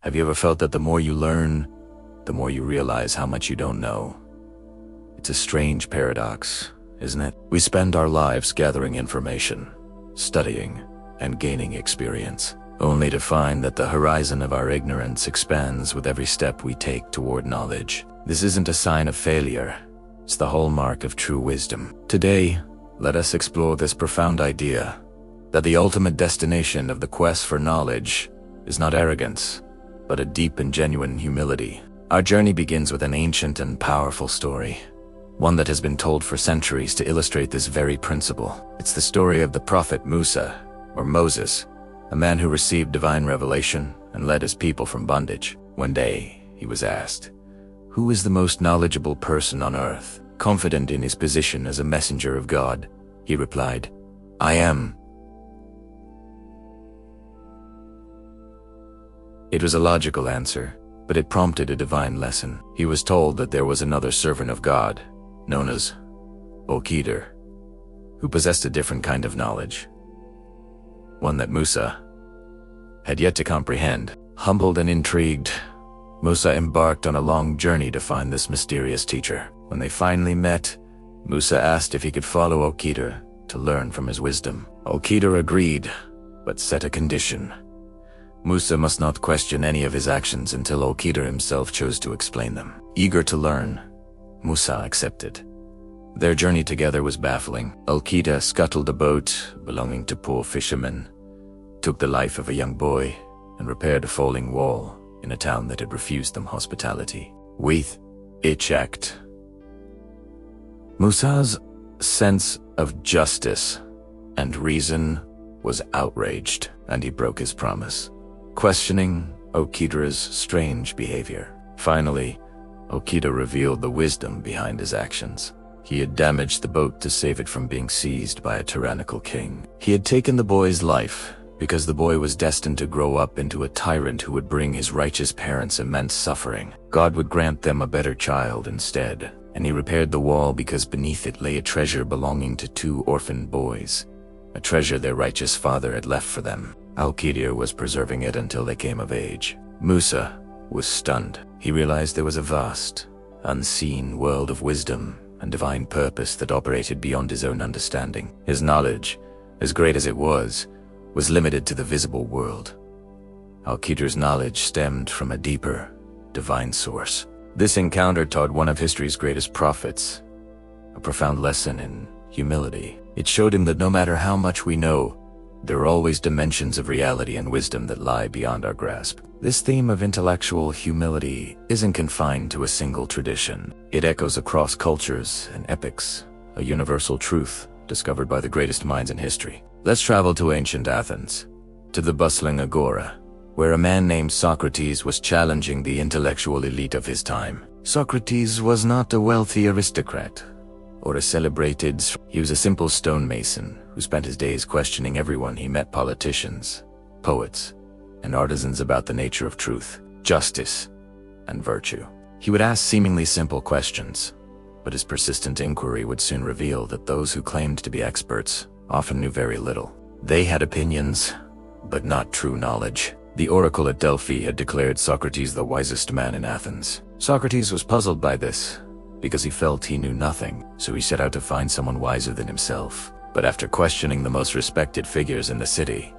Have you ever felt that the more you learn, the more you realize how much you don't know? It's a strange paradox, isn't it? We spend our lives gathering information, studying, and gaining experience, only to find that the horizon of our ignorance expands with every step we take toward knowledge. This isn't a sign of failure. It's the hallmark of true wisdom. Today, let us explore this profound idea that the ultimate destination of the quest for knowledge is not arrogance, but a deep and genuine humility. Our journey begins with an ancient and powerful story, one that has been told for centuries to illustrate this very principle. It's the story of the prophet Musa, or Moses, a man who received divine revelation and led his people from bondage. One day, he was asked, "Who is the most knowledgeable person on earth?" Confident in his position as a messenger of God, he replied, "I am." It was a logical answer, but it prompted a divine lesson. He was told that there was another servant of God, known as Al-Qadr, who possessed a different kind of knowledge, one that Musa had yet to comprehend. Humbled and intrigued, Musa embarked on a long journey to find this mysterious teacher. When they finally met, Musa asked if he could follow Al-Qadr to learn from his wisdom. Al-Qadr agreed, but set a condition. Musa must not question any of his actions until Al-Qadr himself chose to explain them. Eager to learn, Musa accepted. Their journey together was baffling. Al-Qadr scuttled a boat belonging to poor fishermen, took the life of a young boy, and repaired a falling wall in a town that had refused them hospitality. With each act, Musa's sense of justice and reason was outraged, and he broke his promise, questioning Al-Qadr's strange behavior. Finally, Al-Qadr revealed the wisdom behind his actions. He had damaged the boat to save it from being seized by a tyrannical king. He had taken the boy's life because the boy was destined to grow up into a tyrant who would bring his righteous parents immense suffering. God would grant them a better child instead, and he repaired the wall because beneath it lay a treasure belonging to two orphaned boys, a treasure their righteous father had left for them. Al-Qadr was preserving it until they came of age. Musa was stunned. He realized there was a vast, unseen world of wisdom and divine purpose that operated beyond his own understanding. His knowledge, as great as it was limited to the visible world. Al-Qadr's knowledge stemmed from a deeper, divine source. This encounter taught one of history's greatest prophets a profound lesson in humility. It showed him that no matter how much we know, there are always dimensions of reality and wisdom that lie beyond our grasp. This theme of intellectual humility isn't confined to a single tradition. It echoes across cultures and epochs, a universal truth discovered by the greatest minds in history. Let's travel to ancient Athens, to the bustling agora, where a man named Socrates was challenging the intellectual elite of his time. Socrates was not a wealthy aristocrat or a celebrated. He was a simple stonemason who spent his days questioning everyone he met: politicians, poets, and artisans about the nature of truth, justice, and virtue. He would ask seemingly simple questions, but his persistent inquiry would soon reveal that those who claimed to be experts often knew very little. They had opinions, but not true knowledge. The oracle at Delphi had declared Socrates the wisest man in Athens. Socrates was puzzled by this, because he felt he knew nothing, so he set out to find someone wiser than himself. But after questioning the most respected figures in the city,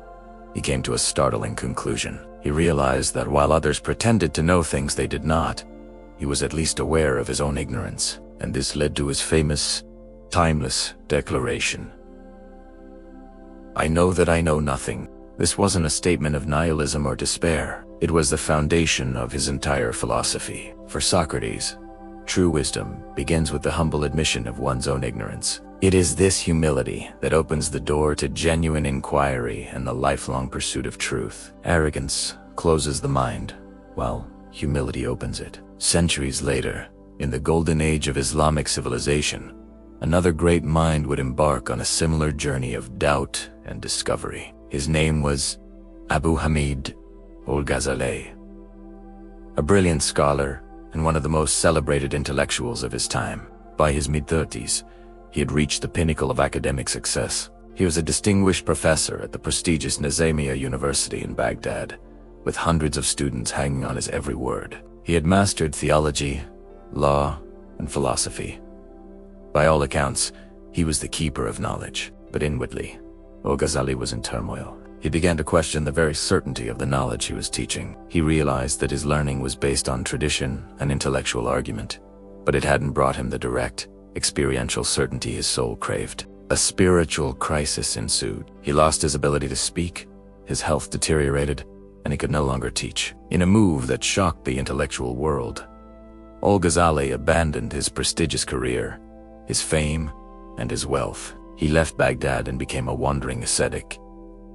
he came to a startling conclusion. He realized that while others pretended to know things they did not, he was at least aware of his own ignorance, and this led to his famous, timeless declaration: "I know that I know nothing." This wasn't a statement of nihilism or despair. It was the foundation of his entire philosophy. For Socrates, true wisdom begins with the humble admission of one's own ignorance. It is this humility that opens the door to genuine inquiry and the lifelong pursuit of truth. Arrogance closes the mind, while humility opens it. Centuries later, in the golden age of Islamic civilization, another great mind would embark on a similar journey of doubt and discovery. His name was Abu Hamid al-Ghazali, a brilliant scholar and one of the most celebrated intellectuals of his time. By his mid-30s, he had reached the pinnacle of academic success. He was a distinguished professor at the prestigious Nizamiya University in Baghdad, with hundreds of students hanging on his every word. He had mastered theology, law, and philosophy. By all accounts, he was the keeper of knowledge, but inwardly, Al-Ghazali was in turmoil. He began to question the very certainty of the knowledge he was teaching. He realized that his learning was based on tradition and intellectual argument, but it hadn't brought him the direct, experiential certainty his soul craved. A spiritual crisis ensued. He lost his ability to speak, his health deteriorated, and he could no longer teach. In a move that shocked the intellectual world, Al-Ghazali abandoned his prestigious career, his fame, and his wealth. He left Baghdad and became a wandering ascetic,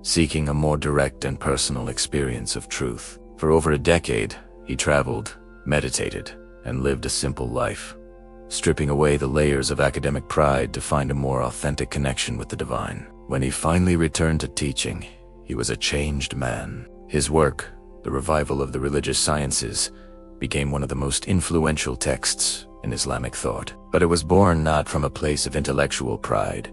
seeking a more direct and personal experience of truth. For over a decade, he traveled, meditated, and lived a simple life, stripping away the layers of academic pride to find a more authentic connection with the divine. When he finally returned to teaching, he was a changed man. His work, The Revival of the Religious Sciences, became one of the most influential texts in Islamic thought. But it was born not from a place of intellectual pride,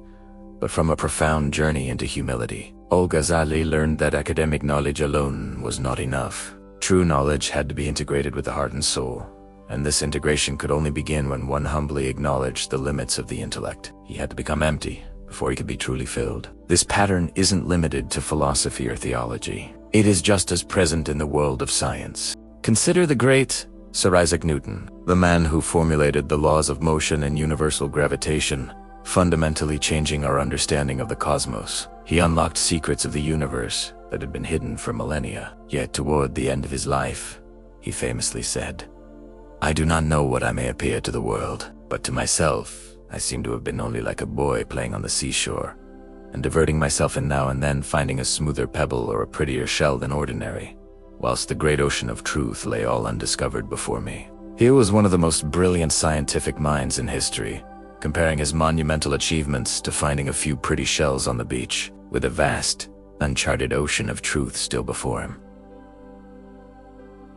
but from a profound journey into humility. Al-Ghazali learned that academic knowledge alone was not enough. True knowledge had to be integrated with the heart and soul, and this integration could only begin when one humbly acknowledged the limits of the intellect. He had to become empty before he could be truly filled. This pattern isn't limited to philosophy or theology. It is just as present in the world of science. Consider the great Sir Isaac Newton, the man who formulated the laws of motion and universal gravitation, fundamentally changing our understanding of the cosmos. He unlocked secrets of the universe that had been hidden for millennia. Yet toward the end of his life, he famously said, "I do not know what I may appear to the world, but to myself I seem to have been only like a boy playing on the seashore, and diverting myself in now and then finding a smoother pebble or a prettier shell than ordinary, whilst the great ocean of truth lay all undiscovered before me." He was one of the most brilliant scientific minds in history, comparing his monumental achievements to finding a few pretty shells on the beach, with a vast, uncharted ocean of truth still before him.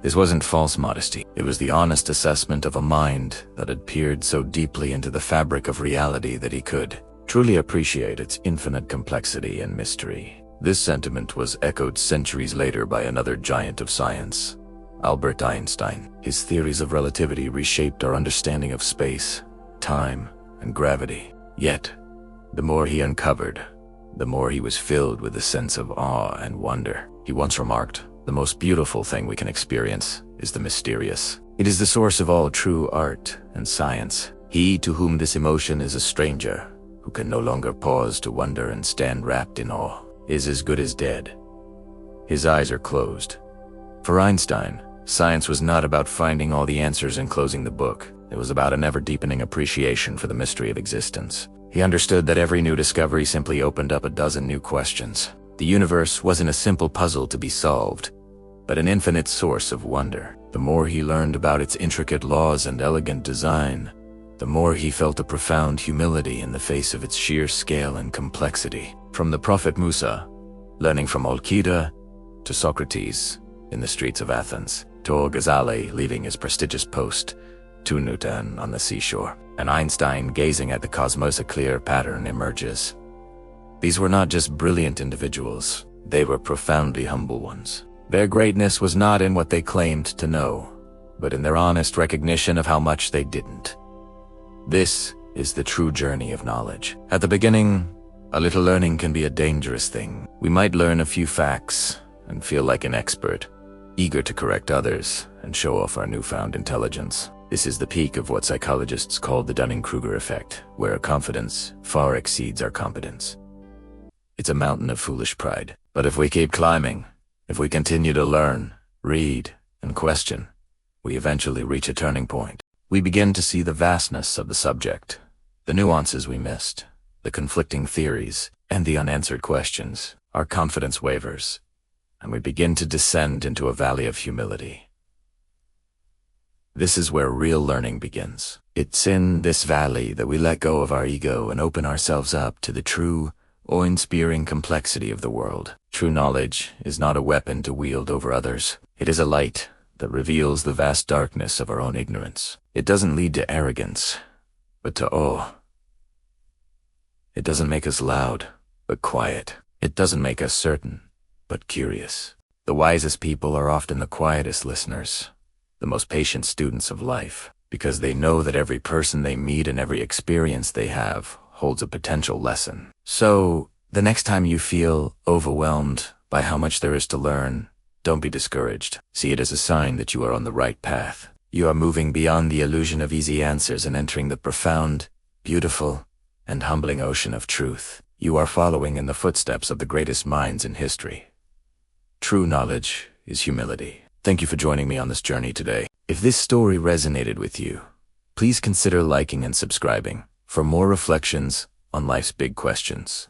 This wasn't false modesty. It was the honest assessment of a mind that had peered so deeply into the fabric of reality that he could truly appreciate its infinite complexity and mystery. This sentiment was echoed centuries later by another giant of science, Albert Einstein. His theories of relativity reshaped our understanding of space, time, and gravity. Yet, the more he uncovered, the more he was filled with a sense of awe and wonder. He once remarked, "The most beautiful thing we can experience is the mysterious. It is the source of all true art and science. He to whom this emotion is a stranger, who can no longer pause to wonder and stand wrapped in awe, is as good as dead." His eyes are closed. For Einstein, science was not about finding all the answers and closing the book. It was about an ever-deepening appreciation for the mystery of existence. He understood that every new discovery simply opened up a dozen new questions. The universe wasn't a simple puzzle to be solved, but an infinite source of wonder. The more he learned about its intricate laws and elegant design, the more he felt a profound humility in the face of its sheer scale and complexity. From the Prophet Musa, learning from Al-Qaeda, to Socrates in the streets of Athens, to Al-Ghazali leaving his prestigious post, to Newton on the seashore, and Einstein gazing at the cosmos, a clear pattern emerges. These were not just brilliant individuals, they were profoundly humble ones. Their greatness was not in what they claimed to know, but in their honest recognition of how much they didn't. This is the true journey of knowledge. At the beginning, a little learning can be a dangerous thing. We might learn a few facts and feel like an expert, eager to correct others and show off our newfound intelligence. This is the peak of what psychologists call the Dunning-Kruger effect, where our confidence far exceeds our competence. It's a mountain of foolish pride. But if we keep climbing, if we continue to learn, read, and question, we eventually reach a turning point. We begin to see the vastness of the subject, the nuances we missed, the conflicting theories, and the unanswered questions. Our confidence wavers, and we begin to descend into a valley of humility. This is where real learning begins. It's in this valley that we let go of our ego and open ourselves up to the true, awe-inspiring complexity of the world. True knowledge is not a weapon to wield over others. It is a light that reveals the vast darkness of our own ignorance. It doesn't lead to arrogance, but to awe. It doesn't make us loud, but quiet. It doesn't make us certain, but curious. The wisest people are often the quietest listeners, the most patient students of life, because they know that every person they meet and every experience they have holds a potential lesson. So, the next time you feel overwhelmed by how much there is to learn, don't be discouraged. See it as a sign that you are on the right path. You are moving beyond the illusion of easy answers and entering the profound, beautiful, and humbling ocean of truth. You are following in the footsteps of the greatest minds in history. True knowledge is humility. Thank you for joining me on this journey today. If this story resonated with you, please consider liking and subscribing for more reflections on life's big questions.